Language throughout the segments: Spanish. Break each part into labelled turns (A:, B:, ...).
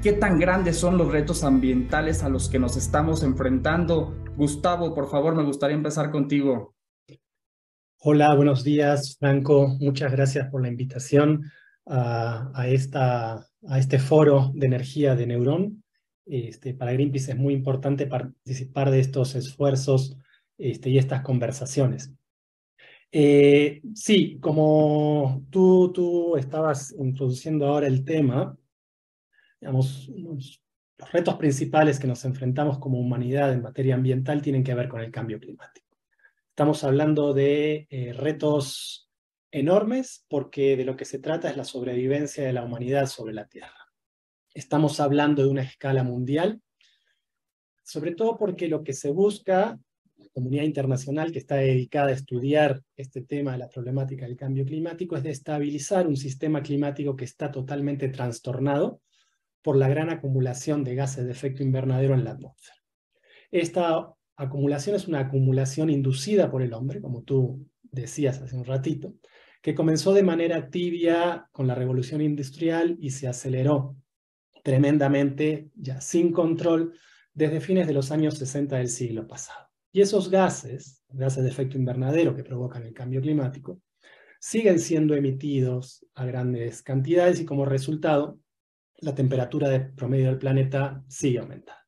A: ¿Qué tan grandes son los retos ambientales a los que nos estamos enfrentando? Gustavo, por favor, me gustaría empezar contigo.
B: Hola, buenos días, Franco. Muchas gracias por la invitación a este foro de energía de Neurón. Para Greenpeace es muy importante participar de estos esfuerzos y estas conversaciones. Sí, como tú estabas introduciendo ahora el tema, digamos, los retos principales que nos enfrentamos como humanidad en materia ambiental tienen que ver con el cambio climático. Estamos hablando de retos enormes porque de lo que se trata es la sobrevivencia de la humanidad sobre la Tierra. Estamos hablando de una escala mundial, sobre todo porque lo que se busca, la comunidad internacional que está dedicada a estudiar este tema de la problemática del cambio climático, es de estabilizar un sistema climático que está totalmente trastornado por la gran acumulación de gases de efecto invernadero en la atmósfera. Esta acumulación es una acumulación inducida por el hombre, como tú decías hace un ratito, que comenzó de manera tibia con la revolución industrial y se aceleró tremendamente, ya sin control, desde fines de los años 60 del siglo pasado. Y esos gases de efecto invernadero que provocan el cambio climático, siguen siendo emitidos a grandes cantidades y como resultado, la temperatura de promedio del planeta sigue aumentando.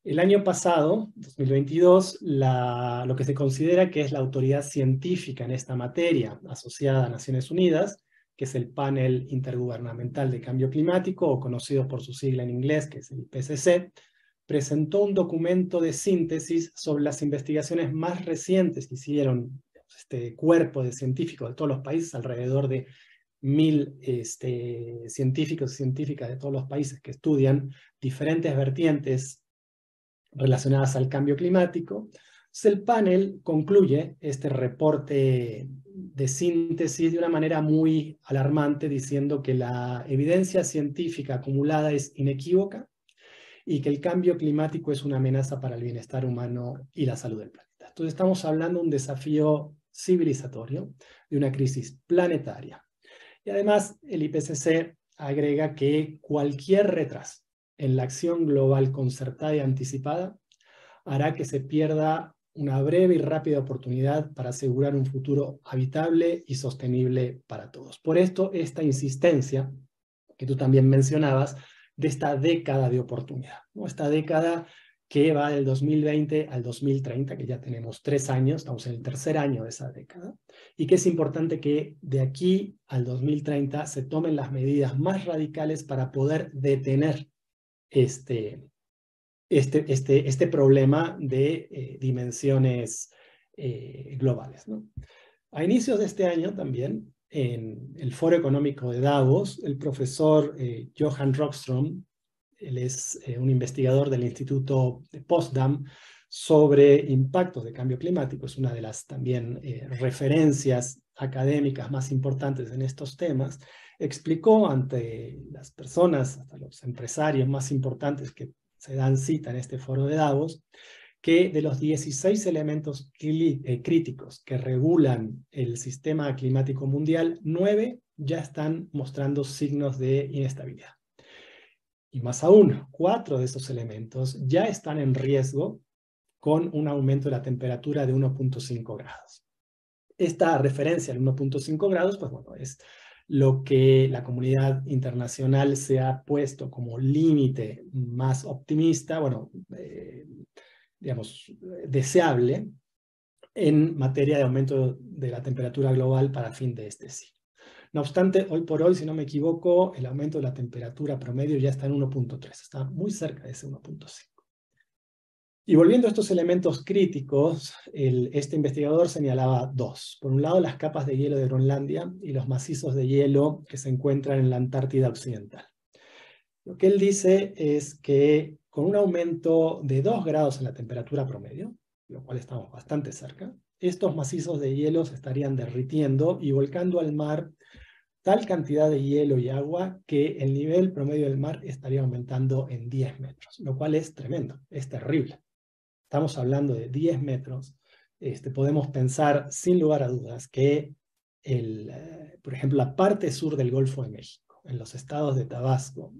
B: El año pasado, 2022, lo que se considera que es la autoridad científica en esta materia asociada a Naciones Unidas, que es el Panel Intergubernamental de Cambio Climático, o conocido por su sigla en inglés, que es el IPCC, presentó un documento de síntesis sobre las investigaciones más recientes que hicieron este cuerpo de científicos de todos los países, alrededor de 1000 científicos y científicas de todos los países que estudian diferentes vertientes relacionadas al cambio climático. Entonces el panel concluye este reporte de síntesis de una manera muy alarmante, diciendo que la evidencia científica acumulada es inequívoca y que el cambio climático es una amenaza para el bienestar humano y la salud del planeta. Entonces estamos hablando de un desafío civilizatorio, de una crisis planetaria. Y además el IPCC agrega que cualquier retraso en la acción global concertada y anticipada hará que se pierda una breve y rápida oportunidad para asegurar un futuro habitable y sostenible para todos. Por esto, esta insistencia que tú también mencionabas, de esta década de oportunidad, ¿no? Esta década que va del 2020 al 2030, que ya tenemos 3 años, estamos en el tercer año de esa década, y que es importante que de aquí al 2030 se tomen las medidas más radicales para poder detener este problema de dimensiones globales, ¿no? A inicios de este año también, en el Foro Económico de Davos, el profesor Johan Rockström, él es un investigador del Instituto de Potsdam sobre impactos de cambio climático, es una de las también referencias académicas más importantes en estos temas, explicó ante las personas, hasta los empresarios más importantes que se dan cita en este foro de Davos, que de los 16 elementos críticos que regulan el sistema climático mundial, 9 ya están mostrando signos de inestabilidad. Y más aún, 4 de esos elementos ya están en riesgo con un aumento de la temperatura de 1.5 grados. Esta referencia al 1.5 grados, pues bueno, es lo que la comunidad internacional se ha puesto como límite más optimista, bueno, digamos, deseable en materia de aumento de la temperatura global para fin de este siglo. No obstante, hoy por hoy, si no me equivoco, el aumento de la temperatura promedio ya está en 1.3, está muy cerca de ese 1.5. Y volviendo a estos elementos críticos, este investigador señalaba dos. Por un lado, las capas de hielo de Groenlandia y los macizos de hielo que se encuentran en la Antártida Occidental. Lo que él dice es que con un aumento de 2 grados en la temperatura promedio, lo cual estamos bastante cerca, estos macizos de hielo se estarían derritiendo y volcando al mar tal cantidad de hielo y agua que el nivel promedio del mar estaría aumentando en 10 metros, lo cual es tremendo, es terrible. Estamos hablando de 10 metros. Podemos pensar sin lugar a dudas que, por ejemplo, la parte sur del Golfo de México, en los estados de Tabasco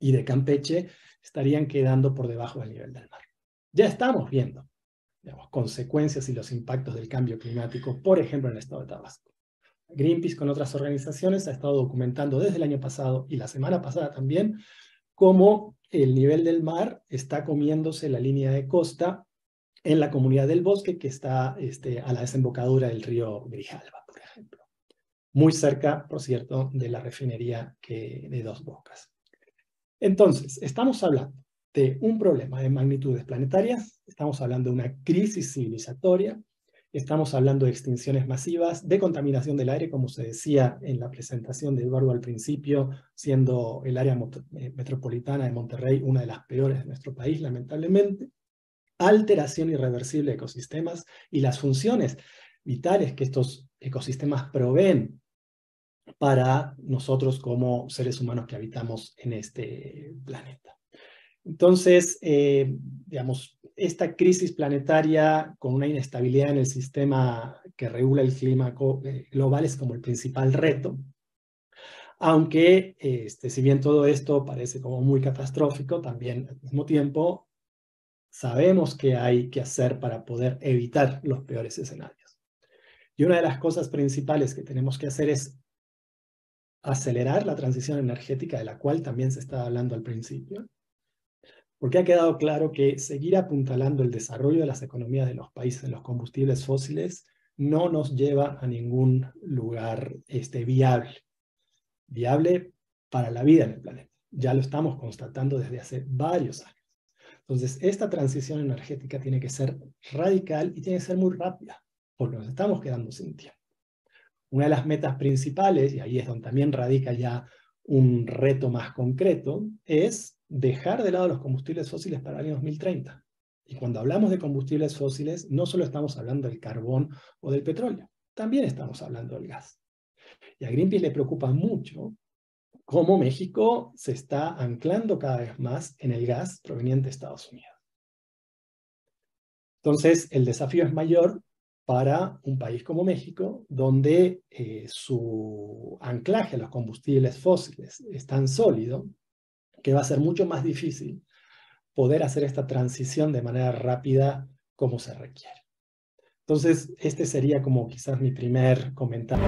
B: y de Campeche estarían quedando por debajo del nivel del mar. Ya estamos viendo, digamos, consecuencias y los impactos del cambio climático, por ejemplo, en el estado de Tabasco. Greenpeace con otras organizaciones ha estado documentando desde el año pasado y la semana pasada también cómo el nivel del mar está comiéndose la línea de costa en la comunidad del Bosque, que está a la desembocadura del río Grijalva, por ejemplo. Muy cerca, por cierto, de la refinería de Dos Bocas. Entonces, estamos hablando de un problema de magnitudes planetarias, estamos hablando de una crisis civilizatoria, estamos hablando de extinciones masivas, de contaminación del aire, como se decía en la presentación de Eduardo al principio, siendo el área metropolitana de Monterrey una de las peores de nuestro país, lamentablemente, alteración irreversible de ecosistemas y las funciones vitales que estos ecosistemas proveen para nosotros como seres humanos que habitamos en este planeta. Entonces, digamos, esta crisis planetaria con una inestabilidad en el sistema que regula el clima global es como el principal reto, aunque si bien todo esto parece como muy catastrófico, también al mismo tiempo sabemos qué hay que hacer para poder evitar los peores escenarios. Y una de las cosas principales que tenemos que hacer es acelerar la transición energética, de la cual también se estaba hablando al principio, porque ha quedado claro que seguir apuntalando el desarrollo de las economías de los países en los combustibles fósiles no nos lleva a ningún lugar viable para la vida en el planeta. Ya lo estamos constatando desde hace varios años. Entonces, esta transición energética tiene que ser radical y tiene que ser muy rápida, porque nos estamos quedando sin tiempo. Una de las metas principales, y ahí es donde también radica ya un reto más concreto, es dejar de lado los combustibles fósiles para el año 2030. Y cuando hablamos de combustibles fósiles, no solo estamos hablando del carbón o del petróleo, también estamos hablando del gas. Y a Greenpeace le preocupa mucho cómo México se está anclando cada vez más en el gas proveniente de Estados Unidos. Entonces, el desafío es mayor para un país como México, donde su anclaje a los combustibles fósiles es tan sólido que va a ser mucho más difícil poder hacer esta transición de manera rápida como se requiere. Entonces, este sería como quizás mi primer comentario.